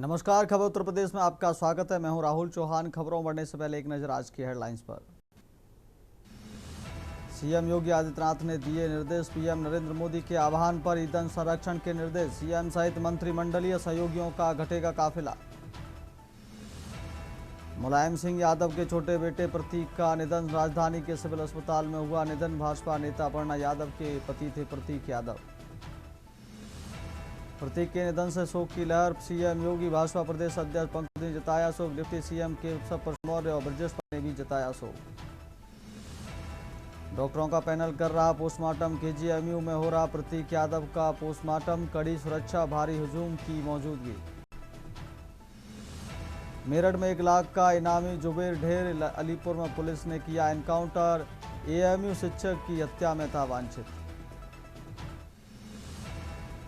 नमस्कार, खबर उत्तर प्रदेश में आपका स्वागत है। मैं हूं राहुल चौहान। खबरों बढ़ने से पहले एक नजर आज की हेडलाइंस पर। सीएम योगी आदित्यनाथ ने दिए निर्देश। पीएम नरेंद्र मोदी के आह्वान पर ईंधन संरक्षण के निर्देश। सीएम सहित मंत्रिमंडलीय सहयोगियों का घटेगा काफिला। मुलायम सिंह यादव के छोटे बेटे प्रतीक का निधन। राजधानी के सिविल अस्पताल में हुआ निधन। भाजपा नेता अपर्णा यादव के पति थे प्रतीक यादव। प्रतीक के निधन से शोक की लहर। सीएम योगी, भाजपा प्रदेश अध्यक्ष पंकज ने जताया शोक। डिप्टी सीएम के मौर्य और ब्रजेश ने भी जताया शोक। डॉक्टरों का पैनल कर रहा पोस्टमार्टम। केजीएमयू में हो रहा प्रतीक यादव का पोस्टमार्टम। कड़ी सुरक्षा, भारी हुजूम की मौजूदगी। मेरठ में 1 लाख का इनामी जुबेर ढेर। अलीपुर में पुलिस ने किया एनकाउंटर। एएमयू शिक्षक की हत्या में था वांछित।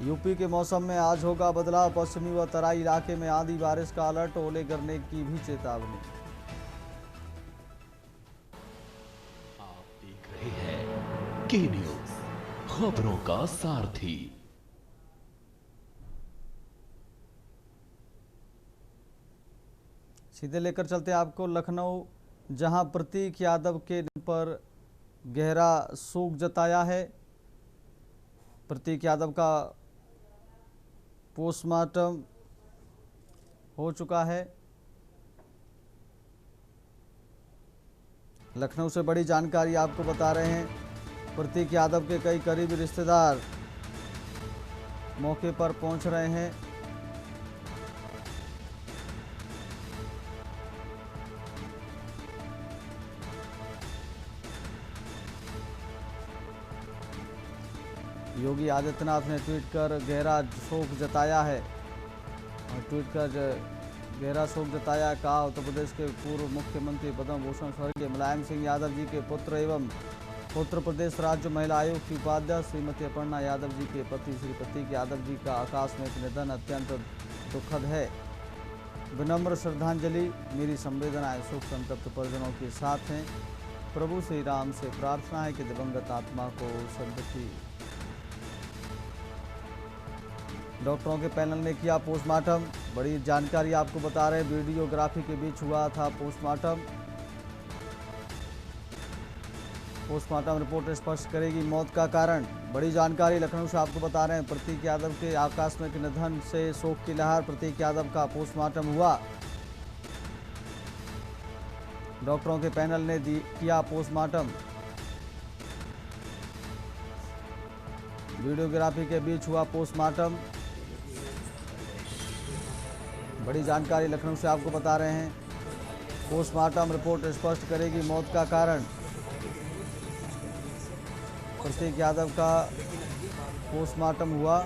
यूपी के मौसम में आज होगा बदलाव। पश्चिमी व तराई इलाके में आंधी बारिश का अलर्ट। ओले गिरने की भी चेतावनी। आप देख रहे हैं के न्यूज, खबरों का सारथी। सीधे लेकर चलते हैं आपको लखनऊ, जहां प्रतीक यादव के निधन पर गहरा शोक जताया है। प्रतीक यादव का पोस्टमार्टम हो चुका है। लखनऊ से बड़ी जानकारी आपको बता रहे हैं। प्रतीक यादव के कई करीबी रिश्तेदार मौके पर पहुंच रहे हैं। योगी आदित्यनाथ ने ट्वीट कर गहरा शोक जताया है। गहरा शोक जताया। कहा, उत्तर प्रदेश के पूर्व मुख्यमंत्री पद्म भूषण स्वर्गीय मुलायम सिंह यादव जी के पुत्र एवं उत्तर प्रदेश राज्य महिला आयोग की उपाध्यक्ष श्रीमती अपर्णा यादव जी के पति श्री प्रतीक यादव जी का आकस्मिक निधन अत्यंत दुखद है। विनम्र श्रद्धांजलि। मेरी संवेदनाएं शोक संतप्त परिजनों के साथ हैं। प्रभु श्री राम से प्रार्थना है कि दिवंगत आत्मा को सद्गति। डॉक्टरों के पैनल ने किया पोस्टमार्टम। बड़ी जानकारी आपको बता रहे हैं। वीडियोग्राफी के बीच हुआ था पोस्टमार्टम। पोस्टमार्टम रिपोर्ट स्पष्ट करेगी मौत का कारण। बड़ी जानकारी लखनऊ से आपको बता रहे हैं। प्रतीक यादव के आकस्मिक निधन से शोक की लहर। प्रतीक यादव का पोस्टमार्टम हुआ। डॉक्टरों के पैनल ने किया पोस्टमार्टम। वीडियोग्राफी के बीच हुआ पोस्टमार्टम। बड़ी जानकारी लखनऊ से आपको बता रहे हैं। पोस्टमार्टम रिपोर्ट स्पष्ट करेगी मौत का कारण। प्रतीक यादव का पोस्टमार्टम हुआ।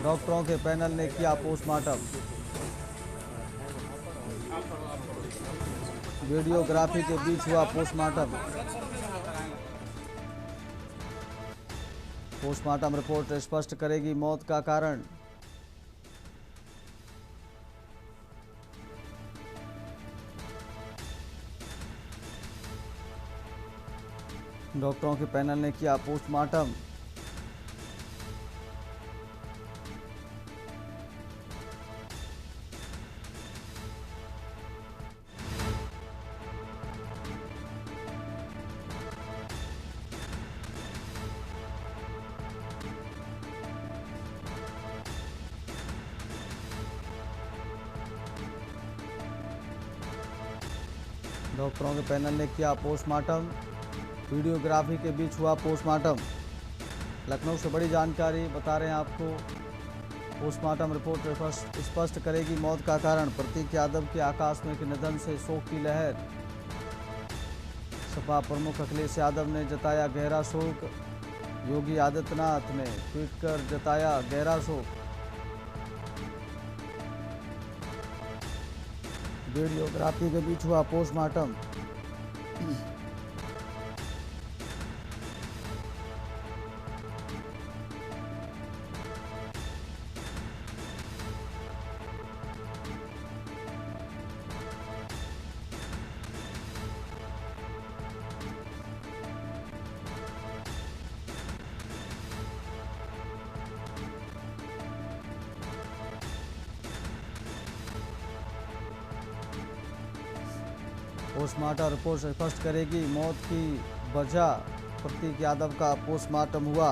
डॉक्टरों के पैनल ने किया पोस्टमार्टम। वीडियोग्राफी के बीच हुआ पोस्टमार्टम। पोस्टमार्टम रिपोर्ट स्पष्ट करेगी मौत का कारण। डॉक्टरों के पैनल ने किया पोस्टमार्टम। डॉक्टरों के पैनल ने किया पोस्टमार्टम। वीडियोग्राफी के बीच हुआ पोस्टमार्टम। लखनऊ से बड़ी जानकारी बता रहे हैं आपको। पोस्टमार्टम रिपोर्ट स्पष्ट करेगी मौत का कारण। प्रतीक यादव के आकस्मिक निधन से शोक की लहर। सपा प्रमुख अखिलेश यादव ने जताया गहरा शोक। योगी आदित्यनाथ ने ट्वीट कर जताया गहरा शोक। वीडियोग्राफी के बीच हुआ पोस्टमार्टम। पोस्टमार्टम रिपोर्ट स्पष्ट करेगी मौत की वजह। प्रतीक यादव का पोस्टमार्टम हुआ।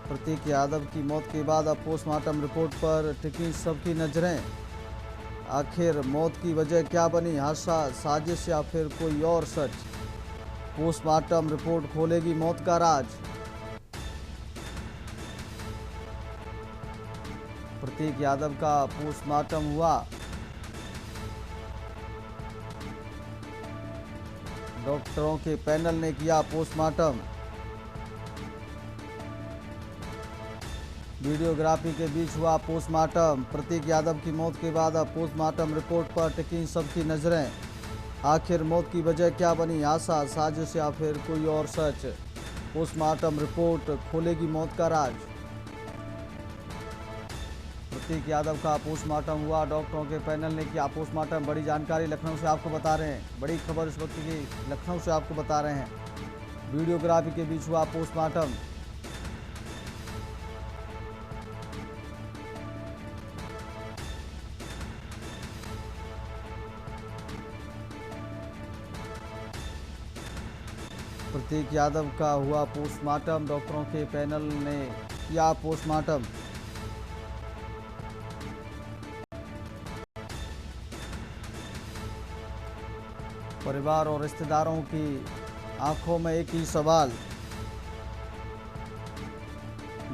प्रतीक यादव की मौत के बाद अब पोस्टमार्टम रिपोर्ट पर टिकी सबकी नजरें। आखिर मौत की वजह क्या बनी? हादसा, साजिश या फिर कोई और सच? पोस्टमार्टम रिपोर्ट खोलेगी मौत का राज। प्रतीक यादव का पोस्टमार्टम हुआ। डॉक्टरों के पैनल ने किया पोस्टमार्टम। वीडियोग्राफी के बीच हुआ पोस्टमार्टम। प्रतीक यादव की मौत के बाद अब पोस्टमार्टम रिपोर्ट पर टिकी सबकी नजरें। आखिर मौत की वजह क्या बनी? हादसा, साजिश या फिर कोई और सच? पोस्टमार्टम रिपोर्ट खोलेगी मौत का राज। प्रतीक यादव का पोस्टमार्टम हुआ। डॉक्टरों के पैनल ने किया पोस्टमार्टम। बड़ी जानकारी लखनऊ से आपको बता रहे हैं। बड़ी खबर इस वक्त की लखनऊ से आपको बता रहे हैं। वीडियोग्राफी के बीच हुआ पोस्टमार्टम। प्रतीक यादव का हुआ पोस्टमार्टम। डॉक्टरों के पैनल ने किया पोस्टमार्टम। परिवार और रिश्तेदारों की आंखों में एक ही सवाल।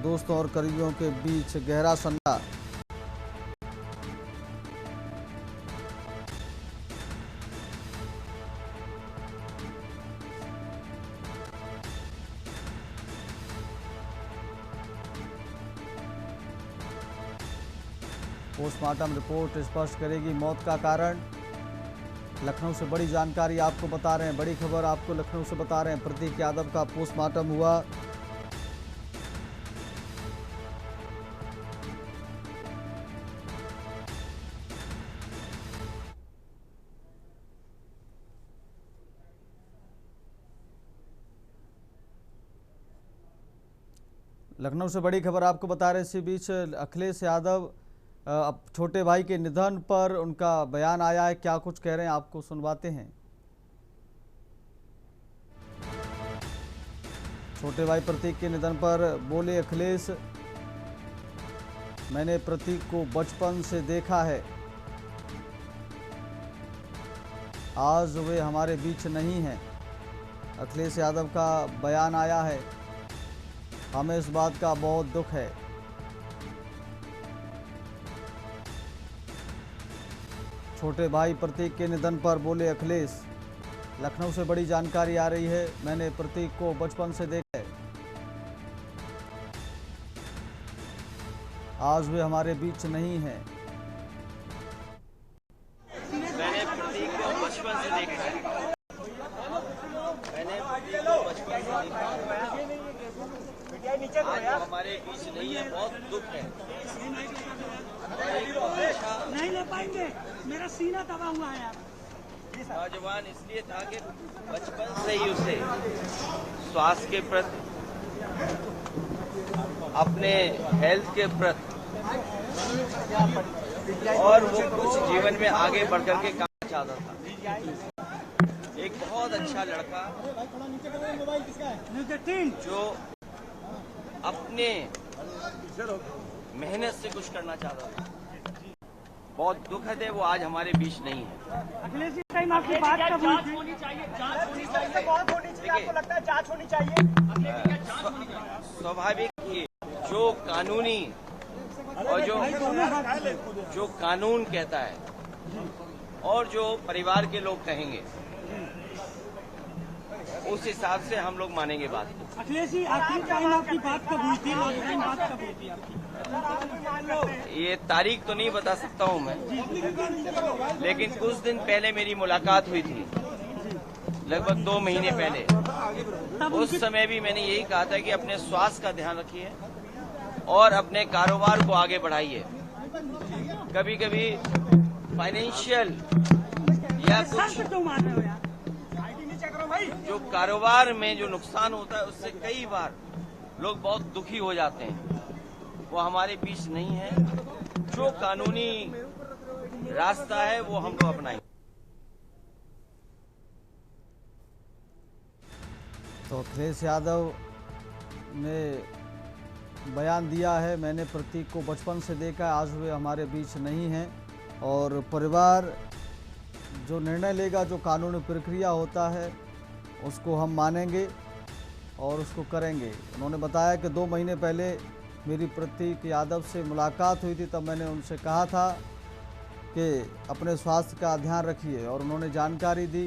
दोस्तों और करीबियों के बीच गहरा सन्नाटा। पोस्टमार्टम रिपोर्ट स्पष्ट करेगी मौत का कारण। लखनऊ से बड़ी जानकारी आपको बता रहे हैं। बड़ी खबर आपको लखनऊ से बता रहे हैं। प्रतीक यादव का पोस्टमार्टम हुआ। लखनऊ से बड़ी खबर आपको बता रहे हैं। इसी बीच अखिलेश यादव अब छोटे भाई के निधन पर उनका बयान आया है। क्या कुछ कह रहे हैं आपको सुनवाते हैं। छोटे भाई प्रतीक के निधन पर बोले अखिलेश, मैंने प्रतीक को बचपन से देखा है। आज वे हमारे बीच नहीं हैं। अखिलेश यादव का बयान आया है। हमें इस बात का बहुत दुख है। छोटे भाई प्रतीक के निधन पर बोले अखिलेश। लखनऊ से बड़ी जानकारी आ रही है। मैंने प्रतीक को बचपन से देखा है। आज वे हमारे बीच नहीं हैं। मैंने प्रतीक को बचपन से देखा है। मैंने प्रतीक को बचपन से देखा है। आज हमारे बीच नहीं है। बहुत दुख है। नहीं ले पाएंगे, मेरा सीना दबा हुआ है यार। नौजवान इसलिए था कि बचपन से ही उसे स्वास्थ्य के प्रति, अपने हेल्थ के प्रति और वो कुछ जीवन में आगे बढ़ कर के काम चाहता था। एक बहुत अच्छा लड़का जो अपने मेहनत से कुछ करना चाहता था। बहुत दुखद है वो आज हमारे बीच नहीं है। अखिलेश जी, टाइम आपकी बात कब हुई थी? बहुत होनी चाहिए। आपको लगता है जांच होनी चाहिए? स्वाभाविक ये जो कानूनी और जो कानून कहता है और जो परिवार के लोग कहेंगे उस हिसाब से हम लोग मानेंगे बात को। अखिलेश जी, आखिरी टाइम आपकी बात कब हुई थी? लास्ट टाइम बात कब हुई थी आपकी? ये तारीख तो नहीं बता सकता हूँ मैं, लेकिन कुछ दिन पहले मेरी मुलाकात हुई थी, लगभग 2 महीने पहले। उस समय भी मैंने यही कहा था कि अपने स्वास्थ्य का ध्यान रखिए और अपने कारोबार को आगे बढ़ाइए। कभी कभी फाइनेंशियल या कुछ जो कारोबार में जो नुकसान होता है उससे कई बार लोग बहुत दुखी हो जाते हैं। वो हमारे बीच नहीं है। जो कानूनी रास्ता है वो हम लोग अपनाएंगे। तो अखिलेश यादव ने बयान दिया है, मैंने प्रतीक को बचपन से देखा है, आज वे हमारे बीच नहीं हैं और परिवार जो निर्णय लेगा, जो कानूनी प्रक्रिया होता है उसको हम मानेंगे और उसको करेंगे। उन्होंने बताया कि 2 महीने पहले मेरी प्रतीक यादव से मुलाकात हुई थी, तब मैंने उनसे कहा था कि अपने स्वास्थ्य का ध्यान रखिए और उन्होंने जानकारी दी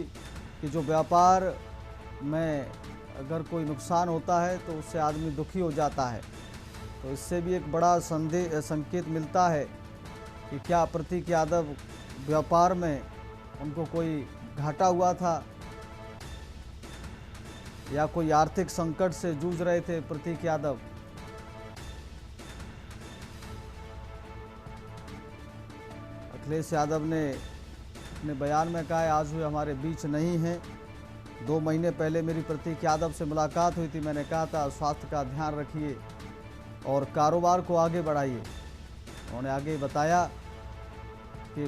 कि जो व्यापार में अगर कोई नुकसान होता है तो उससे आदमी दुखी हो जाता है। तो इससे भी एक बड़ा संकेत मिलता है कि क्या प्रतीक यादव व्यापार में उनको कोई घाटा हुआ था या कोई आर्थिक संकट से जूझ रहे थे प्रतीक यादव। अखिलेश यादव ने अपने बयान में कहा है, आज वे हमारे बीच नहीं हैं। 2 महीने पहले मेरी प्रतीक यादव से मुलाकात हुई थी, मैंने कहा था स्वास्थ्य का ध्यान रखिए और कारोबार को आगे बढ़ाइए। उन्होंने आगे बताया कि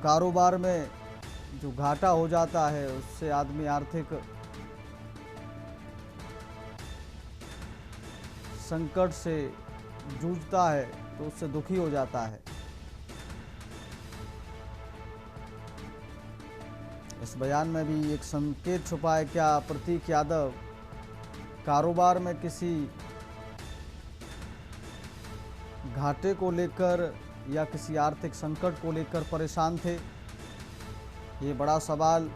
कारोबार में जो घाटा हो जाता है उससे आदमी आर्थिक संकट से जूझता है तो उससे दुखी हो जाता है। इस बयान में भी एक संकेत छुपा है, क्या प्रतीक यादव कारोबार में किसी घाटे को लेकर या किसी आर्थिक संकट को लेकर परेशान थे? ये बड़ा सवाल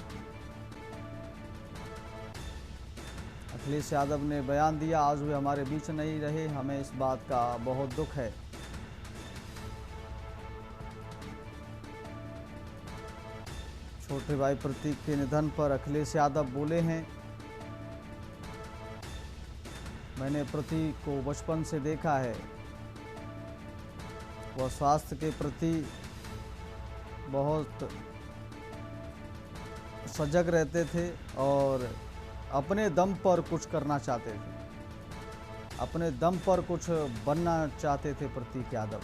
अखिलेश यादव ने बयान दिया, आज वे हमारे बीच नहीं रहे, हमें इस बात का बहुत दुख है। छोटे भाई प्रतीक के निधन पर अखिलेश यादव बोले हैं, मैंने प्रतीक को बचपन से देखा है, वह स्वास्थ्य के प्रति बहुत सजग रहते थे और अपने दम पर कुछ करना चाहते थे, अपने दम पर कुछ बनना चाहते थे प्रतीक यादव।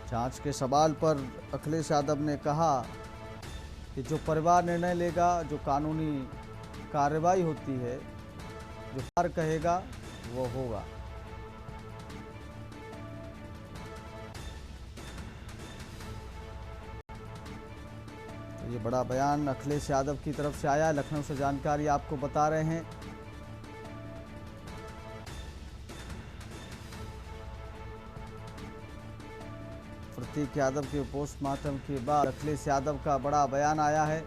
जांच के सवाल पर अखिलेश यादव ने कहा कि जो परिवार निर्णय लेगा, जो कानूनी कार्रवाई होती है, जो परिवार कहेगा वो होगा। तो ये बड़ा बयान अखिलेश यादव की तरफ से आया है। लखनऊ से जानकारी आपको बता रहे हैं। प्रतीक यादव के पोस्टमार्टम के बाद अखिलेश यादव का बड़ा बयान आया है।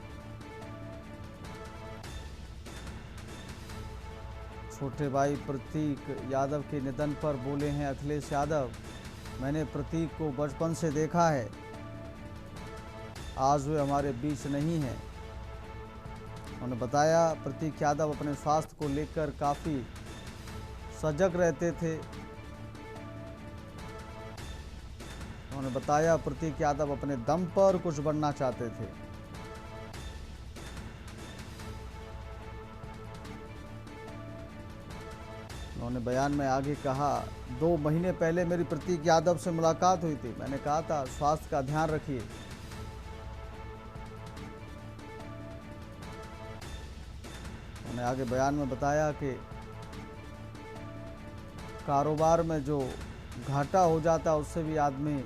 छोटे भाई प्रतीक यादव के निधन पर बोले हैं अखिलेश यादव, मैंने प्रतीक को बचपन से देखा है, आज वे हमारे बीच नहीं हैं। उन्होंने बताया प्रतीक यादव अपने स्वास्थ्य को लेकर काफ़ी सजग रहते थे। उन्होंने बताया प्रतीक यादव अपने दम पर कुछ बनना चाहते थे। उन्होंने बयान में आगे कहा, 2 महीने पहले मेरी प्रतीक यादव से मुलाकात हुई थी, मैंने कहा था स्वास्थ्य का ध्यान रखिए। उन्होंने आगे बयान में बताया कि कारोबार में जो घाटा हो जाता है उससे भी आदमी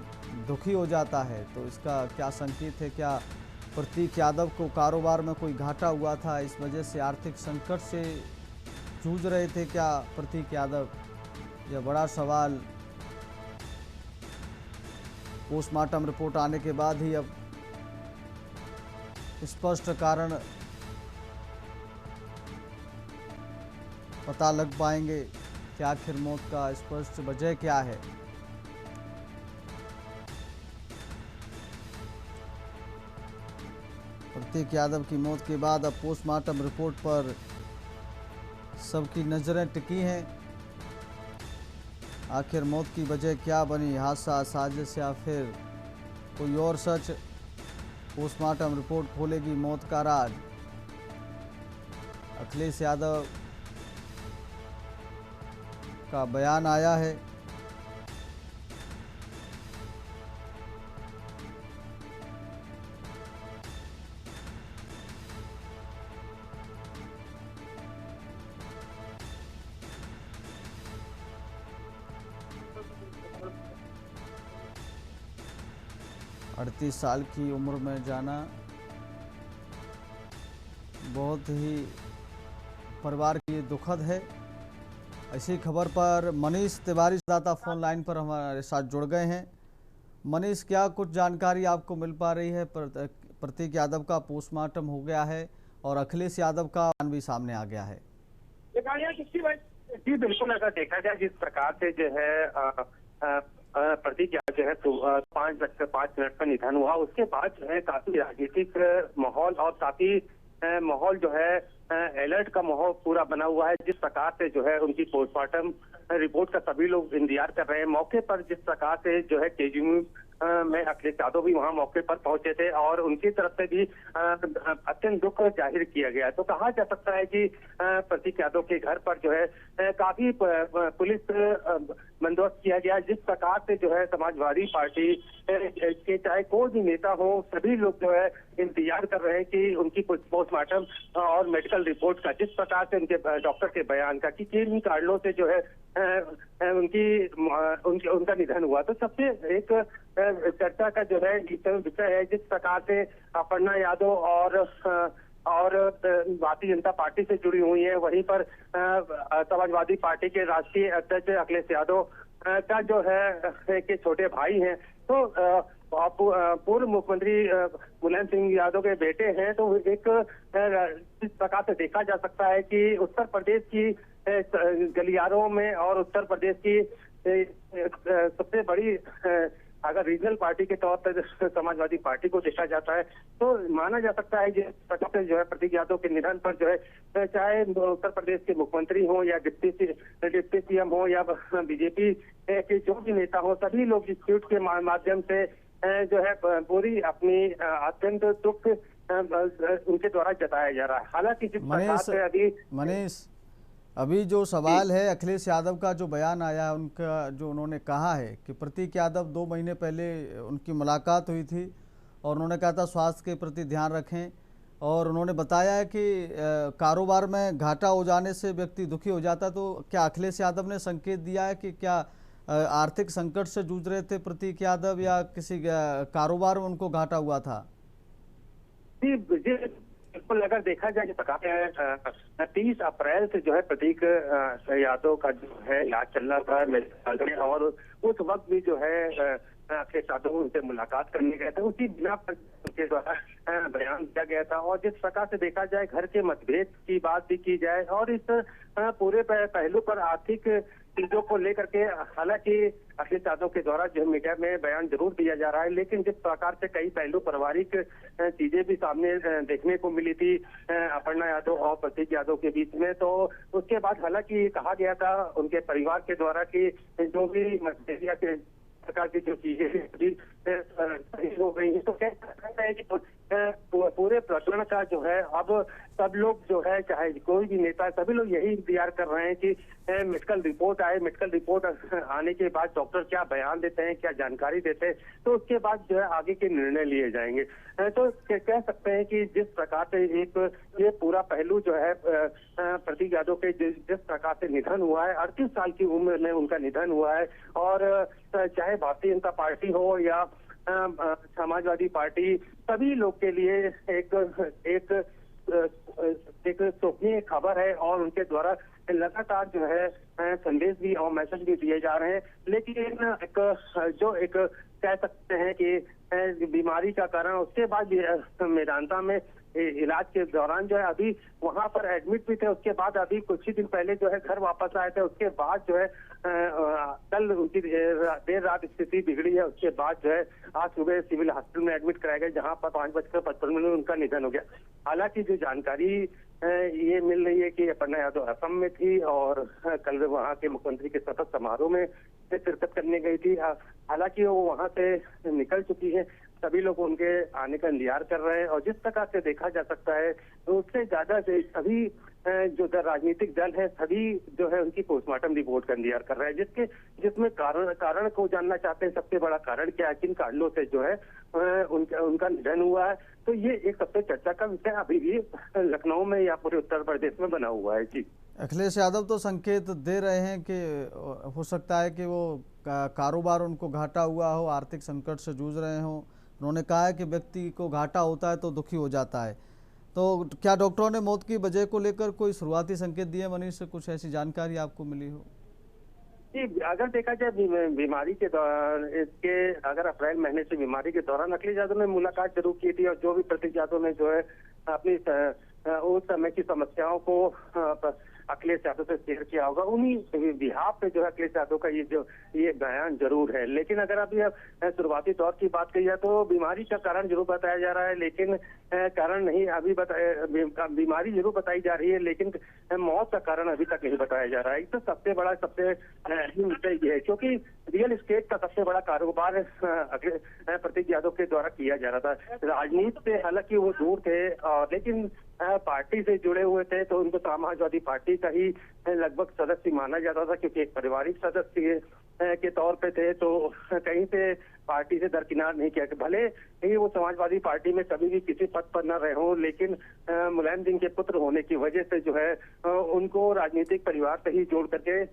दुखी हो जाता है। तो इसका क्या संकेत है, क्या प्रतीक यादव को कारोबार में कोई घाटा हुआ था, इस वजह से आर्थिक संकट से जूझ रहे थे क्या प्रतीक यादव? यह बड़ा सवाल पोस्टमार्टम रिपोर्ट आने के बाद ही अब स्पष्ट कारण पता लग पाएंगे कि आखिर मौत का स्पष्ट वजह क्या है। प्रतीक यादव की मौत के बाद अब पोस्टमार्टम रिपोर्ट पर सबकी नज़रें टिकी हैं। आखिर मौत की वजह क्या बनी, हादसा, साजिश या फिर कोई और सच? पोस्टमार्टम रिपोर्ट खोलेगी मौत का राज। अखिलेश यादव का बयान आया है। अड़तीस साल की उम्र में जाना बहुत ही परिवार के लिए दुखद है। ऐसी खबर पर मनीष तिवारी दाता फोन लाइन पर हमारे साथ जुड़ गए हैं। मनीष, क्या कुछ जानकारी आपको मिल पा रही है? प्रतीक यादव का पोस्टमार्टम हो गया है और अखिलेश यादव का बयान भी सामने आ गया है। जी बिल्कुल, अगर देखा जाए जिस प्रकार से जो है प्रतीक यादव जो है 5:05 पर निधन हुआ, उसके बाद जो है काफी राजनीतिक माहौल और काफी माहौल जो है अलर्ट का माहौल पूरा बना हुआ है। जिस प्रकार से जो है उनकी पोस्टमार्टम रिपोर्ट का सभी लोग इंतजार कर रहे हैं। मौके पर जिस प्रकार से जो है केजीएम में अखिलेश यादव भी वहां मौके पर पहुंचे थे और उनकी तरफ से भी अत्यंत दुख जाहिर किया गया। तो कहा जा सकता है कि प्रतीक यादव के घर पर जो है काफी पुलिस बंदोबस्त किया गया। जिस प्रकार से जो है समाजवादी पार्टी के चाहे कोई भी नेता हो, सभी लोग जो है इंतजार कर रहे हैं कि उनकी पोस्टमार्टम और मेडिकल रिपोर्ट का, जिस प्रकार से उनके डॉक्टर के बयान का कि किन कारणों से जो है उनका निधन हुआ। तो सबसे एक चर्चा का जो है विषय है जिस प्रकार से अपर्णा यादव और भारतीय जनता पार्टी से जुड़ी हुई है, वहीं पर समाजवादी पार्टी के राष्ट्रीय अध्यक्ष अखिलेश यादव का जो है कि छोटे भाई हैं। तो पूर्व मुख्यमंत्री मुलायम सिंह यादव के बेटे हैं। तो एक इस प्रकार से देखा जा सकता है कि उत्तर प्रदेश की गलियारों में और उत्तर प्रदेश की सबसे बड़ी अगर रीजनल पार्टी के तौर पर समाजवादी पार्टी को देखा जाता है तो माना जा सकता है जिस प्रकार से जो है प्रतीक यादव के निधन पर जो है चाहे उत्तर प्रदेश के मुख्यमंत्री हो या डिप्टी सीएम हो या बीजेपी के जो भी नेता हो, सभी लोग इस ट्वीट के माध्यम से जो है पूरी अपनी अत्यंत दुख उनके द्वारा जताया जा रहा है। हालांकि जिस प्रकार से मनीष, अभी जो सवाल है अखिलेश यादव का जो बयान आया है, उनका जो उन्होंने कहा है कि प्रतीक यादव 2 महीने पहले उनकी मुलाकात हुई थी और उन्होंने कहा था स्वास्थ्य के प्रति ध्यान रखें, और उन्होंने बताया है कि कारोबार में घाटा हो जाने से व्यक्ति दुखी हो जाता। तो क्या अखिलेश यादव ने संकेत दिया है कि क्या आर्थिक संकट से जूझ रहे थे प्रतीक यादव या किसी कारोबार में उनको घाटा हुआ था? जी बिल्कुल, अगर देखा जाए 30 अप्रैल से जो है प्रतीक यादव का जो है इलाज चल रहा था और उस वक्त भी जो है अखिलेश यादव उनसे मुलाकात करने गए थे। उसी बिना पर उनके द्वारा बयान दिया गया था। और जिस प्रकार से देखा जाए घर के मतभेद की बात भी की जाए और इस पूरे पहलू पर आर्थिक चीजों को लेकर के हालांकि अखिलेश यादव के द्वारा जो मीडिया में बयान जरूर दिया जा रहा है, लेकिन जिस प्रकार से कई पहलू पारिवारिक चीजें भी सामने देखने को मिली थी अपर्णा यादव और प्रतीक यादव के बीच में, तो उसके बाद हालांकि कहा गया था उनके परिवार के द्वारा कि जो भी मतभेद के प्रकार की जो चीजें हो गई है, तो कह सकते हैं कि पूरे प्रकरण का जो है अब सब लोग जो है चाहे कोई भी नेता, सभी लोग यही इंतजार कर रहे हैं कि मेडिकल रिपोर्ट आए। मेडिकल रिपोर्ट आने के बाद डॉक्टर क्या बयान देते हैं, क्या जानकारी देते हैं, तो उसके बाद जो है आगे के निर्णय लिए जाएंगे। तो कह सकते हैं कि जिस प्रकार से एक ये पूरा पहलू जो है प्रतीक यादव के जिस प्रकार से निधन हुआ है, 38 साल की उम्र में उनका निधन हुआ है और चाहे भारतीय जनता पार्टी हो या समाजवादी पार्टी, सभी लोग के लिए एक शोचनीय खबर है और उनके द्वारा लगातार जो है संदेश भी और मैसेज भी दिए जा रहे हैं। लेकिन एक कह सकते हैं कि बीमारी का कारण उसके बाद मेदांता में इलाज के दौरान जो है अभी वहां पर एडमिट भी थे, उसके बाद अभी कुछ ही दिन पहले जो है घर वापस आए थे। उसके बाद जो है कल उनकी देर रात स्थिति बिगड़ी है, उसके बाद जो है आज सुबह सिविल हॉस्पिटल में एडमिट कराया गया, जहां पर 5:55 में उनका निधन हो गया। हालांकि जो जानकारी ये मिल रही है कि अपर्णा यादव असम में थी और कल वहां के मुख्यमंत्री के शपथ समारोह में शिरकत करने गई थी। हालांकि वो वहां से निकल चुकी है। सभी लोग उनके आने का इंतजार कर रहे हैं। और जिस प्रकार से देखा जा सकता है उससे ज्यादा से सभी जो राजनीतिक दल है सभी जो है उनकी पोस्टमार्टम रिपोर्ट का इंतजार कर रहे हैं, जिसमें कारण को जानना चाहते हैं। सबसे बड़ा कारण क्या है, किन कारणों से जो है उनका निधन हुआ है। तो ये एक सबसे चर्चा का विषय अभी भी लखनऊ में या पूरे उत्तर प्रदेश में बना हुआ है। जी, अखिलेश यादव तो संकेत दे रहे हैं कि हो सकता है कि वो कारोबार उनको घाटा हुआ हो, आर्थिक संकट से जूझ रहे हों। उन्होंने कहा है कि व्यक्ति को घाटा होता है तो दुखी हो जाता है। तो क्या डॉक्टरों ने मौत की वजह को लेकर कोई शुरुआती संकेत दिए मनीष, से कुछ ऐसी जानकारी आपको मिली हो? जी, अगर देखा जाए बीमारी के दौरान इसके अगर अप्रैल महीने से बीमारी के दौरान अखिलेश यादव ने मुलाकात जरूर की थी, और जो भी प्रतीक यादव ने जो है अपनी उस समय की समस्याओं को अखिलेश यादव से शेयर किया होगा, उन्हीं बिहाफ पे जो है अखिलेश यादव का ये बयान जरूर है। लेकिन अगर अभी शुरुआती दौर की बात कही जाए तो बीमारी का कारण जरूर बताया जा रहा है, लेकिन कारण नहीं अभी बीमारी जरूर बताई जा रही है, लेकिन मौत का कारण अभी तक नहीं बताया जा रहा है। तो सबसे अहम विषय ये है, क्योंकि रियल एस्टेट का सबसे बड़ा कारोबार प्रतीक यादव के द्वारा किया जा रहा था। राजनीति से हालांकि वो दूर थे, लेकिन पार्टी से जुड़े हुए थे, तो उनको समाजवादी पार्टी का ही लगभग सदस्य माना जाता था, क्योंकि एक पारिवारिक सदस्य के तौर पे थे। तो कहीं से पार्टी से दरकिनार नहीं किया। भले ही वो समाजवादी पार्टी में कभी भी किसी पद पर न रहे हों, लेकिन मुलायम सिंह के पुत्र होने की वजह से जो है उनको राजनीतिक परिवार से ही जोड़ करके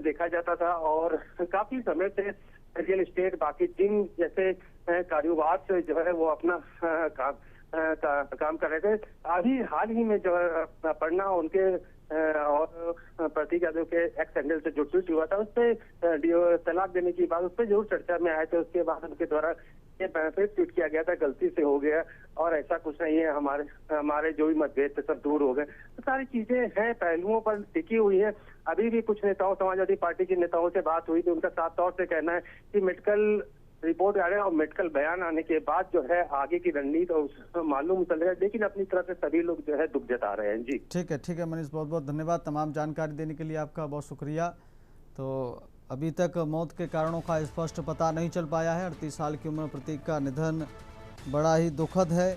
देखा जाता था। और काफी समय से रियल एस्टेट, बाकी जिम जैसे कारोबार से जो है वो अपना काम कर रहे थे। अभी हाल ही में जो है पढ़ना उनके और प्रतीक यादव के एक्स हैंडल से जो ट्वीट हुआ था, उस पर तलाक देने की बात उस पर जरूर चर्चा में आए थे। उसके बाद उनके द्वारा ये फिर ट्वीट किया गया था, गलती से हो गया और ऐसा कुछ नहीं है, हमारे जो भी मतभेद थे सब दूर हो गए। तो सारी चीजें हैं, पहलुओं पर टिकी हुई है। अभी भी कुछ नेताओं, समाजवादी पार्टी के नेताओं से बात हुई थी, उनका साफ तौर से कहना है कि मेडिकल रिपोर्ट आ रहे हैं और मेडिकल बयान आने के बाद जो है आगे की रणनीति और मालूम चलेगा। लेकिन अपनी तरफ से सभी लोग जो है दुख जता रहे हैं। जी, ठीक है मनीष, बहुत बहुत धन्यवाद तमाम जानकारी देने के लिए, आपका बहुत शुक्रिया। तो अभी तक मौत के कारणों का स्पष्ट पता नहीं चल पाया है। 38 साल की उम्र प्रतीक का निधन बड़ा ही दुखद है।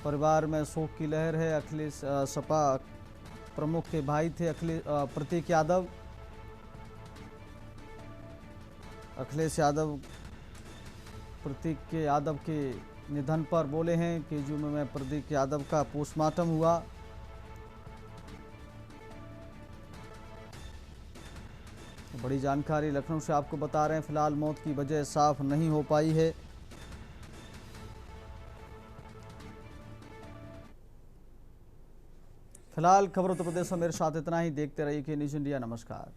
परिवार में शोक की लहर है। अखिलेश सपा प्रमुख के भाई थे प्रतीक यादव। अखिलेश यादव प्रतीक यादव के निधन पर बोले हैं कि जो में प्रतीक यादव का पोस्टमार्टम हुआ। बड़ी जानकारी लखनऊ से आपको बता रहे हैं। फिलहाल मौत की वजह साफ नहीं हो पाई है। फिलहाल खबर उत्तर प्रदेश में मेरे साथ इतना ही। देखते रहिए के न्यूज़ इंडिया। नमस्कार।